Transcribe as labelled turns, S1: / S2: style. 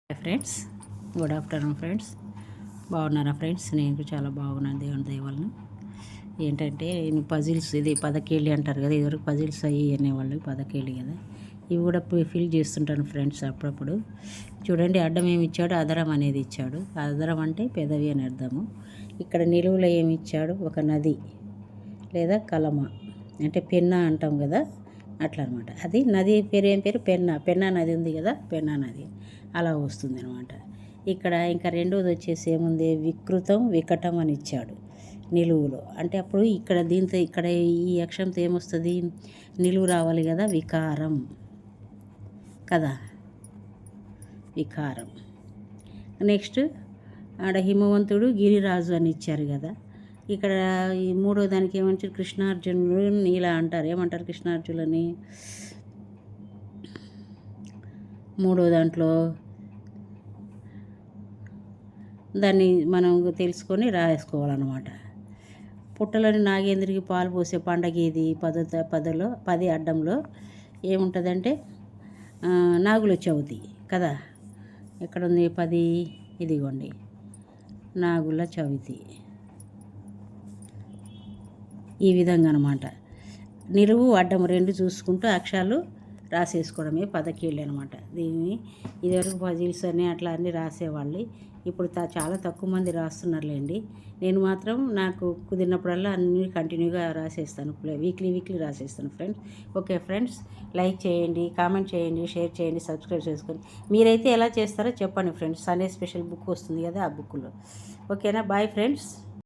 S1: Hi friends, good afternoon friends. బాగున్నారా friends? నేను చాలా బాగున్నాను దేవుని దయ వలన. ఏంటంటే పజిల్స్, ఇది పదకేళి అంటారు కదా, ఇదివరకు పజిల్స్ అయ్యి అనేవాళ్ళు, పదకేళి కదా. ఇవి కూడా ఫిల్ చేస్తుంటాను ఫ్రెండ్స్ అప్పుడప్పుడు. చూడండి, అడ్డం ఏమి ఇచ్చాడు, అదరం అనేది ఇచ్చాడు. అదరం అంటే పెదవి అని అర్థము. ఇక్కడ నిలువులో ఏమి ఇచ్చాడు, ఒక నది లేదా కలమ, అంటే పెన్నా అంటాం కదా, అట్లా అనమాట. అది నది పేరు ఏం పేరు? పెన్నా నది ఉంది కదా, పెన్నా నది అలా వస్తుంది అనమాట. ఇక్కడ ఇంకా రెండోది వచ్చేసి ఏముంది, వికృతం వికటం అని ఇచ్చాడు నిలువులో. అంటే అప్పుడు ఇక్కడ దీంతో ఇక్కడ ఈ అక్షరంతో ఏమొస్తుంది, నిలువు రావాలి కదా, వికారం కదా, వికారం. నెక్స్ట్ ఆడ హిమవంతుడు గిరిరాజు అని ఇచ్చారు కదా. ఇక్కడ ఈ మూడో దానికి ఏమంటారు, కృష్ణార్జునుడు ఇలా అంటారు. ఏమంటారు కృష్ణార్జునులని? మూడో దాంట్లో దాన్ని మనం తెలుసుకొని రాసుకోవాలన్నమాట. పుట్టలోని నాగేంద్రికి పాలు పోసే పండగ ఇది. పది అడ్డంలో ఏముంటుందంటే నాగుల చవితి కదా. ఎక్కడుంది 10? ఇదిగోండి, నాగుల చవితి. ఈ విధంగా అనమాట. నిలువు అడ్డం రెండు చూసుకుంటూ అక్షరాలు రాసేసుకోవడమే పదకేళ్ళు అనమాట. దీన్ని ఇదివరకు పజిల్స్ అని అట్లా అన్నీ రాసేవాళ్ళు. ఇప్పుడు చాలా తక్కువ మంది రాస్తున్నారులేండి. నేను మాత్రం నాకు కుదిరినప్పుడల్లా అన్నీ కంటిన్యూగా రాసేస్తాను. వీక్లీ రాసేస్తాను ఫ్రెండ్స్. ఓకే ఫ్రెండ్స్, లైక్ చేయండి, కామెంట్ చేయండి, షేర్ చేయండి, సబ్స్క్రైబ్ చేసుకొని. మీరైతే ఎలా చేస్తారో చెప్పండి ఫ్రెండ్స్. సండే స్పెషల్ బుక్ వస్తుంది కదా, ఆ బుక్లో. ఓకేనా? Bye friends.